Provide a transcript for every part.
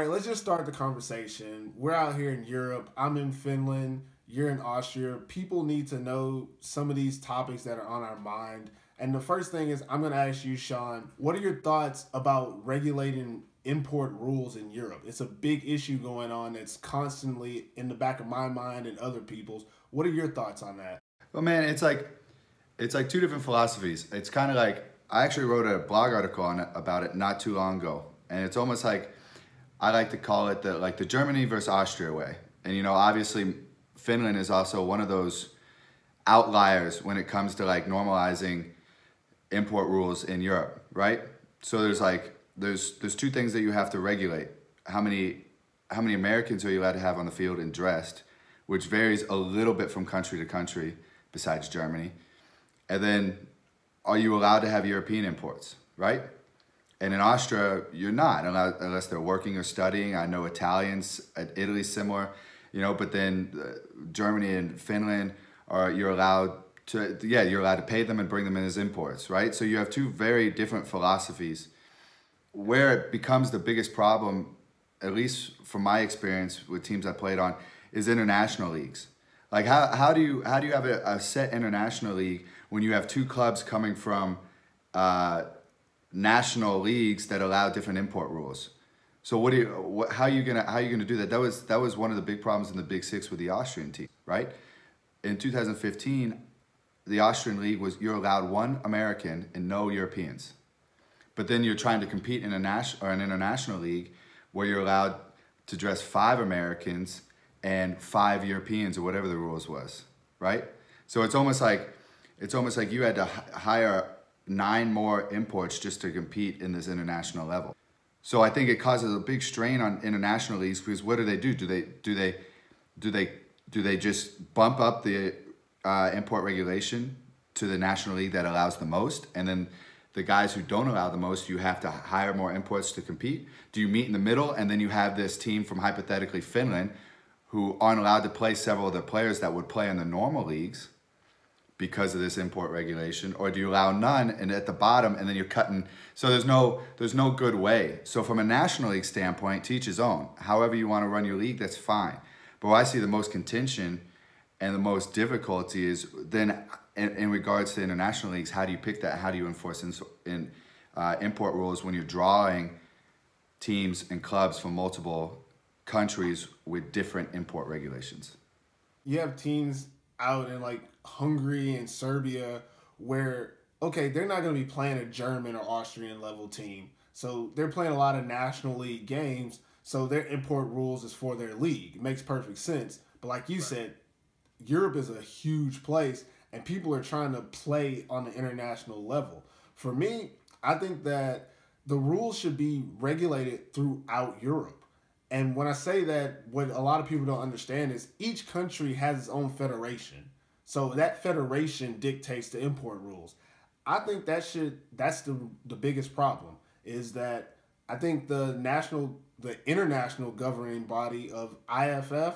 right, let's just start the conversation. We're out here in Europe. I'm in Finland. You're in Austria. People need to know some of these topics that are on our mind. And the first thing is, I'm going to ask you, Sean, what are your thoughts about regulating import rules in Europe? It's a big issue going on that's constantly in the back of my mind and other people's. What are your thoughts on that? Well, man, it's like two different philosophies. It's kind of like I actually wrote a blog article on it, about it not too long ago, and it's almost like I like to call it the Germany versus Austria way. And obviously, Finland is also one of those outliers when it comes to like normalizing import rules in Europe, right? So there's two things that you have to regulate. How many Americans are you allowed to have on the field and dressed, which varies a little bit from country to country besides Germany. And then are you allowed to have European imports, right? And in Austria, you're not allowed unless they're working or studying. I know Italians, Italy's similar, but then Germany and Finland you're allowed to pay them and bring them in as imports, right? So you have two very different philosophies. Where it becomes the biggest problem, at least from my experience with teams I played on, is international leagues. Like how do you have a set international league when you have two clubs coming from national leagues that allow different import rules? So how are you gonna do that? That was one of the big problems in the Big Six with the Austrian team, right? In 2015, the Austrian league was you're allowed one American and no Europeans. But then you're trying to compete in an international league where you're allowed to dress 5 Americans and 5 Europeans or whatever the rules was, right? So it's almost like you had to hire 9 more imports just to compete in this international level. So I think it causes a big strain on international leagues because what do? Do they just bump up the import regulation to the national league that allows the most, and then the guys who don't allow the most, you have to hire more imports to compete? Do you meet in the middle and then you have this team from hypothetically Finland who aren't allowed to play several of the players that would play in the normal leagues because of this import regulation? Or do you allow none and at the bottom and then you're cutting? So there's no good way. So from a national league standpoint, to each his own. However you want to run your league, that's fine. But where I see the most contention and the most difficulty is then in regards to international leagues, how do you pick that? How do you enforce import rules when you're drawing teams and clubs from multiple countries with different import regulations? You have teams out in like Hungary and Serbia where, okay, they're not going to be playing a German or Austrian level team. So they're playing a lot of National League games. So their import rules is for their league. It makes perfect sense. But like you said, Europe is a huge place and people are trying to play on the international level. For me, I think that the rules should be regulated throughout Europe. And when I say that, what a lot of people don't understand is each country has its own federation. So that federation dictates the import rules. I think that's the biggest problem is that I think the international governing body of IFF,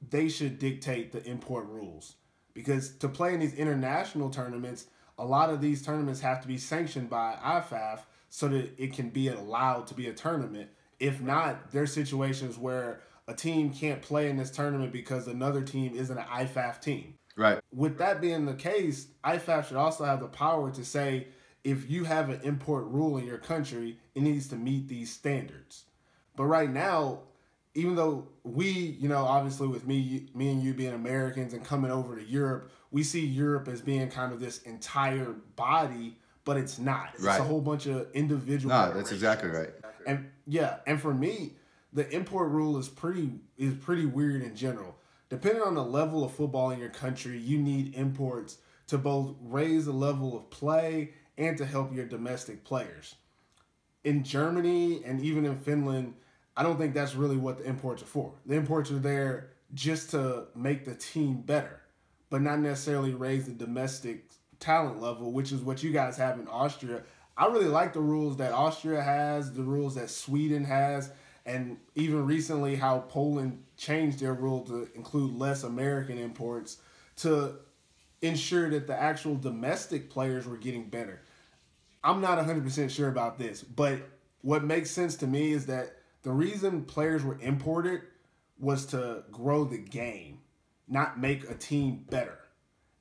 they should dictate the import rules. Because to play in these international tournaments, a lot of these tournaments have to be sanctioned by IFAF so that it can be allowed to be a tournament. If not, there's situations where a team can't play in this tournament because another team isn't an IFAF team. Right. With that being the case, IFAF should also have the power to say, if you have an import rule in your country, it needs to meet these standards. But right now, even though we, obviously with me and you being Americans and coming over to Europe, we see Europe as being kind of this entire body, but it's not. It's right. A whole bunch of individual. No, that's exactly right. And for me, the import rule is pretty weird in general. Depending on the level of football in your country, you need imports to both raise the level of play and to help your domestic players. In Germany and even in Finland, I don't think that's really what the imports are for. The imports are there just to make the team better, but not necessarily raise the domestic talent level, which is what you guys have in Austria. I really like the rules that Austria has, the rules that Sweden has, and even recently how Poland changed their rule to include less American imports to ensure that the actual domestic players were getting better. I'm not 100% sure about this, but what makes sense to me is that The reason players were imported was to grow the game, not make a team better.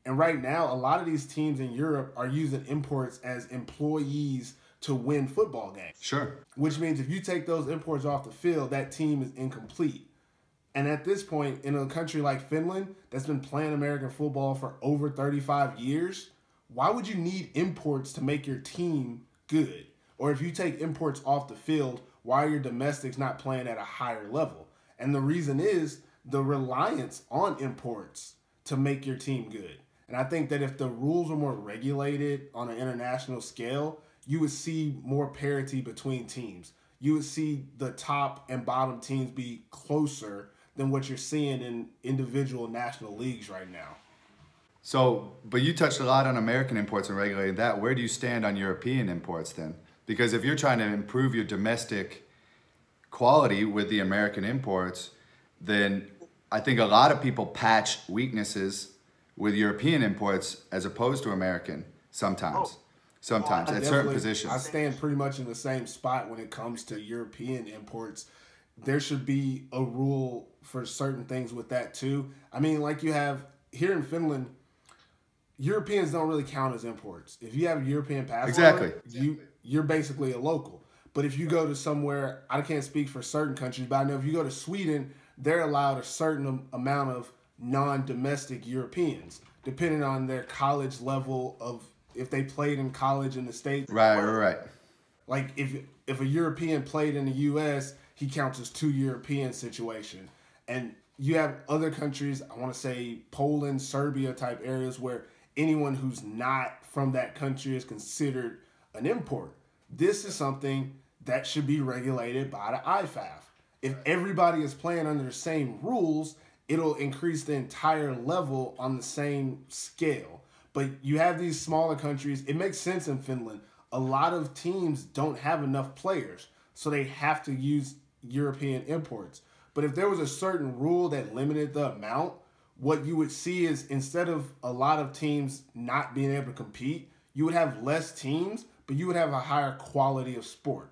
And right now, a lot of these teams in Europe are using imports as employees to win football games. Sure. Which means if you take those imports off the field, that team is incomplete. And at this point, in a country like Finland that's been playing American football for over 35 years, why would you need imports to make your team good? Or if you take imports off the field, why are your domestics not playing at a higher level? And the reason is the reliance on imports to make your team good. And I think that if the rules were more regulated on an international scale, you would see more parity between teams. You would see the top and bottom teams be closer than what you're seeing in individual national leagues right now. So, but you touched a lot on American imports and regulating that. Where do you stand on European imports then? Because if you're trying to improve your domestic quality with the American imports, then I think a lot of people patch weaknesses with European imports as opposed to American sometimes. Sometimes at certain positions. I stand pretty much in the same spot when it comes to European imports. There should be a rule for certain things with that too. I mean, like you have here in Finland, Europeans don't really count as imports. If you have a European passport, you're basically a local. But if you go to somewhere, I can't speak for certain countries, but I know if you go to Sweden, they're allowed a certain amount of non-domestic Europeans, depending on their college level of if they played in college in the States. Right. Like if a European played in the U.S., he counts as 2 European situation. And you have other countries, I want to say Poland, Serbia type areas where anyone who's not from that country is considered an import. This is something that should be regulated by the IFAF. If everybody is playing under the same rules, it'll increase the entire level on the same scale. But you have these smaller countries. It makes sense in Finland. A lot of teams don't have enough players, so they have to use European imports. But if there was a certain rule that limited the amount, what you would see is instead of a lot of teams not being able to compete, you would have less teams, but you would have a higher quality of sport.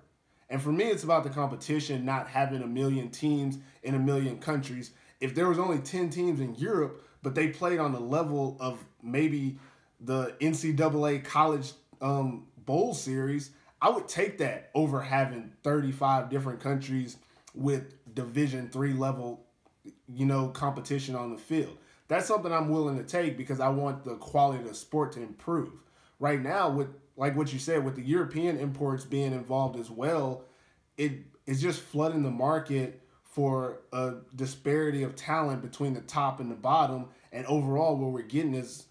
And for me, it's about the competition, not having a million teams in a million countries. If there was only 10 teams in Europe, but they played on the level of maybe the NCAA college bowl series, I would take that over having 35 different countries with Division III level, competition on the field. That's something I'm willing to take because I want the quality of the sport to improve. Right now, with like what you said, with the European imports being involved as well, it's just flooding the market for a disparity of talent between the top and the bottom. And overall, what we're getting is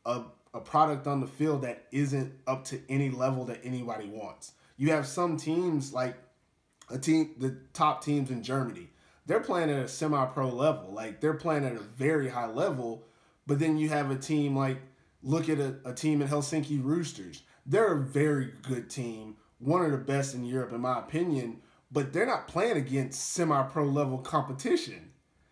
a product on the field that isn't up to any level that anybody wants. You have some teams like the top teams in Germany. They're playing at a semi-pro level. Like, they're playing at a very high level. But then you have a team like, look at a team in Helsinki Roosters. They're a very good team, one of the best in Europe, in my opinion. But they're not playing against semi-pro level competition.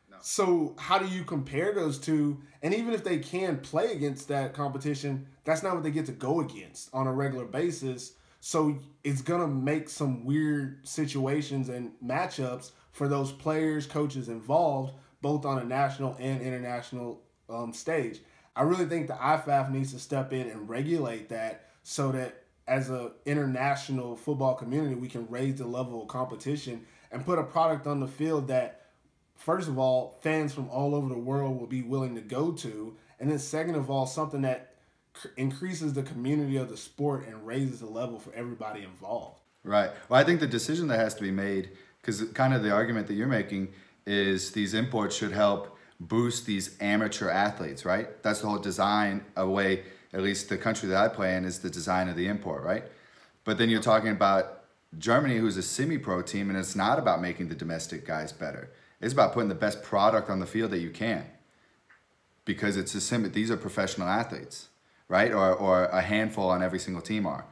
No. So how do you compare those two? And even if they can play against that competition, that's not what they get to go against on a regular basis. So it's going to make some weird situations and matchups for those players, coaches involved, both on a national and international stage. I really think the IFAF needs to step in and regulate that so that as an international football community, we can raise the level of competition and put a product on the field that, first of all, fans from all over the world will be willing to go to. And then second of all, something that increases the community of the sport and raises the level for everybody involved. Right. Well, I think the decision that has to be made, because kind of the argument that you're making is these imports should help boost these amateur athletes, right? That's the whole design away, at least the country that I play in is the design of the import, right? But then you're talking about Germany, who's a semi-pro team, and it's not about making the domestic guys better. It's about putting the best product on the field that you can, because it's these are professional athletes, right? Or a handful on every single team are.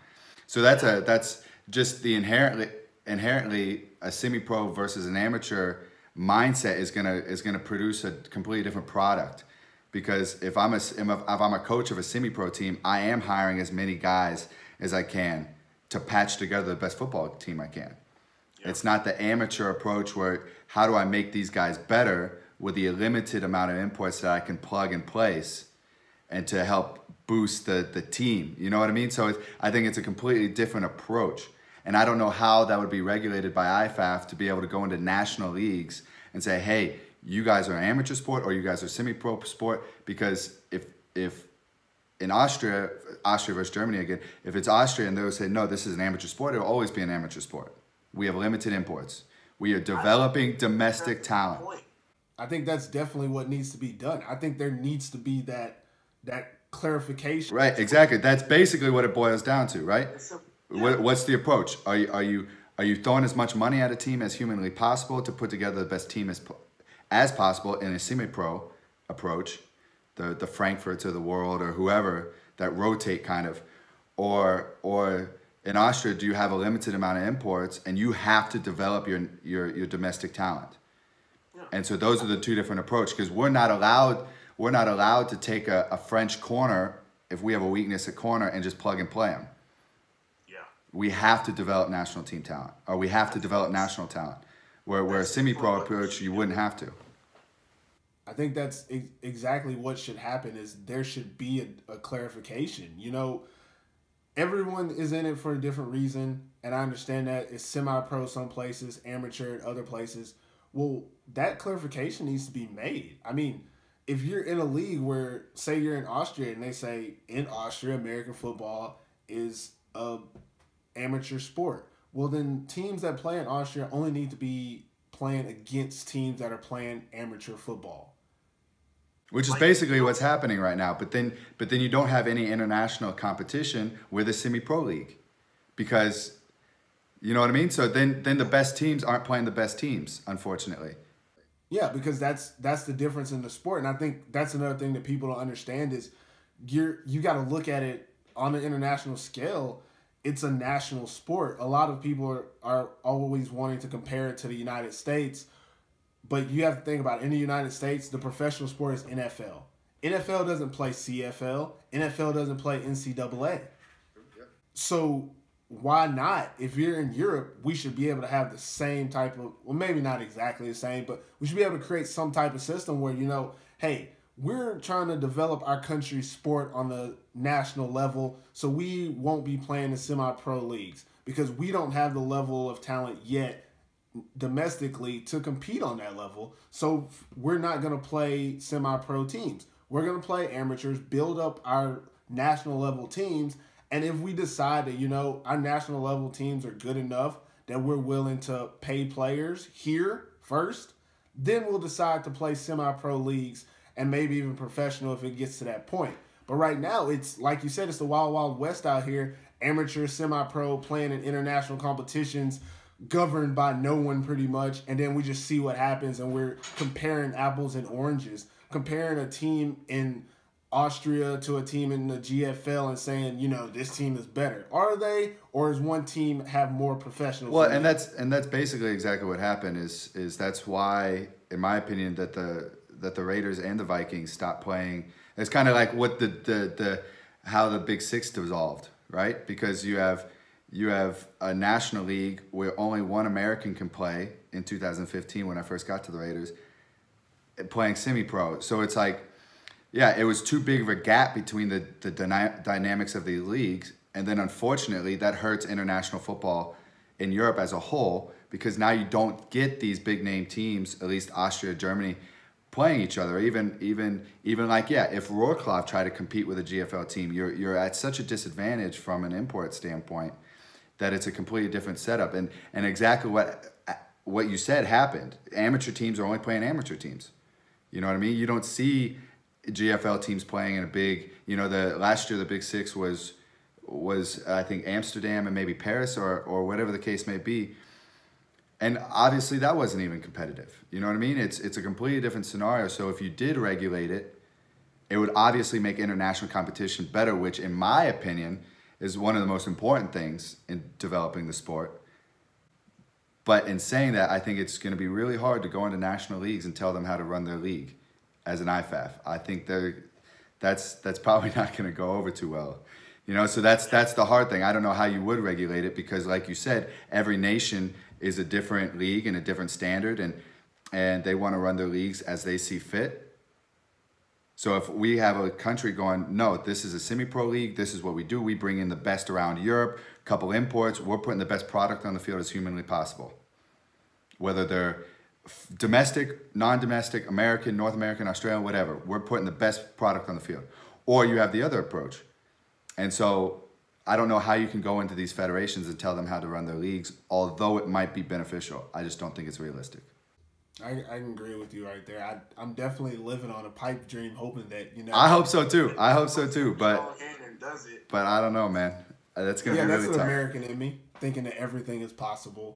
So that's just the inherently a semi-pro versus an amateur mindset is gonna produce a completely different product. Because if I'm a coach of a semi-pro team, I am hiring as many guys as I can to patch together the best football team I can. Yeah. It's not the amateur approach where how do I make these guys better with the limited amount of inputs that I can plug and place and to help boost the team. You know what I mean? So I think it's a completely different approach. And I don't know how that would be regulated by IFAF to be able to go into national leagues and say, hey, you guys are an amateur sport or you guys are semi-pro sport. Because if in Austria versus Germany again, if it's Austria and they'll say, no, this is an amateur sport, it'll always be an amateur sport. We have limited imports. We are developing domestic talent. I think that's definitely what needs to be done. I think there needs to be that clarification. Right, exactly. That's basically what it boils down to, right? Yeah. What's the approach? Are you throwing as much money at a team as humanly possible to put together the best team as possible in a semi-pro approach, the Frankfurts of the world or whoever that rotate kind of, or in Austria, do you have a limited amount of imports and you have to develop your domestic talent? Yeah. And so those are the two different approaches because we're not allowed to take a French corner if we have a weakness at corner and just plug and play them. Yeah. We have to develop national team talent, or we have to develop national talent. Where a semi-pro approach, you wouldn't have to. I think that's exactly what should happen. Is there should be a clarification. You know, everyone is in it for a different reason, and I understand that it's semi-pro some places, amateur at other places. Well, that clarification needs to be made. I mean, if you're in a league where, say you're in Austria, and they say in Austria, American football is a amateur sport. Well, then teams that play in Austria only need to be playing against teams that are playing amateur football. Which is basically what's happening right now. But then you don't have any international competition with a semi-pro league. Because, you know what I mean? So then the best teams aren't playing the best teams, unfortunately. Yeah, because that's the difference in the sport. And I think that's another thing that people don't understand is you got to look at it on an international scale. It's a national sport. A lot of people are always wanting to compare it to the United States, but you have to think about it. In the United States, the professional sport is NFL. NFL doesn't play CFL. NFL doesn't play NCAA. So why not? If you're in Europe, we should be able to have the same type of, well, maybe not exactly the same, but we should be able to create some type of system where, you know, hey, we're trying to develop our country's sport on the national level, so we won't be playing the semi-pro leagues because we don't have the level of talent yet domestically to compete on that level. So we're not going to play semi-pro teams. We're going to play amateurs, build up our national level teams, and if we decide that, you know, our national level teams are good enough that we're willing to pay players here first, then we'll decide to play semi-pro leagues and maybe even professional if it gets to that point. But right now, it's like you said, it's the wild, wild west out here. Amateur, semi-pro, playing in international competitions, governed by no one pretty much. And then we just see what happens, and we're comparing apples and oranges. Comparing a team in Austria to a team in the GFL and saying, you know, this team is better. Are they? Or does one team have more professionals? Well, and that's basically exactly what happened is that's why, in my opinion, that the Raiders and the Vikings stopped playing. It's kind of like what how the Big Six dissolved, right? Because you have a national league where only one American can play in 2015 when I first got to the Raiders, playing semi-pro. So it's like, yeah, it was too big of a gap between the dynamics of the leagues, and then unfortunately that hurts international football in Europe as a whole because now you don't get these big name teams, at least Austria, Germany, playing each other. Even like, yeah, if Wroclaw tried to compete with a GFL team, you're at such a disadvantage from an import standpoint that it's a completely different setup. And exactly what you said happened. Amateur teams are only playing amateur teams. You know what I mean? You don't see GFL teams playing in a big, you know, last year the Big Six was I think Amsterdam and maybe Paris or whatever the case may be. And obviously that wasn't even competitive. You know what I mean? It's a completely different scenario. So if you did regulate it, it would obviously make international competition better, which in my opinion is one of the most important things in developing the sport. But in saying that, I think it's going to be really hard to go into national leagues and tell them how to run their league as an IFAF. I think that's probably not going to go over too well. You know, so that's the hard thing. I don't know how you would regulate it because, like you said, every nation is a different league and a different standard, and they want to run their leagues as they see fit. So if we have a country going, no, this is a semi-pro league, this is what we do. We bring in the best around Europe, couple imports. We're putting the best product on the field as humanly possible, whether they're domestic, non-domestic, American, North American, Australian, whatever. We're putting the best product on the field. Or you have the other approach. And so I don't know how you can go into these federations and tell them how to run their leagues, although it might be beneficial. I just don't think it's realistic. I can agree with you right there. I'm definitely living on a pipe dream, hoping that, you know. I hope so too. I hope so too. Go ahead and does it. But I don't know, man. That's gonna be really that's an tough. American in me, thinking that everything is possible.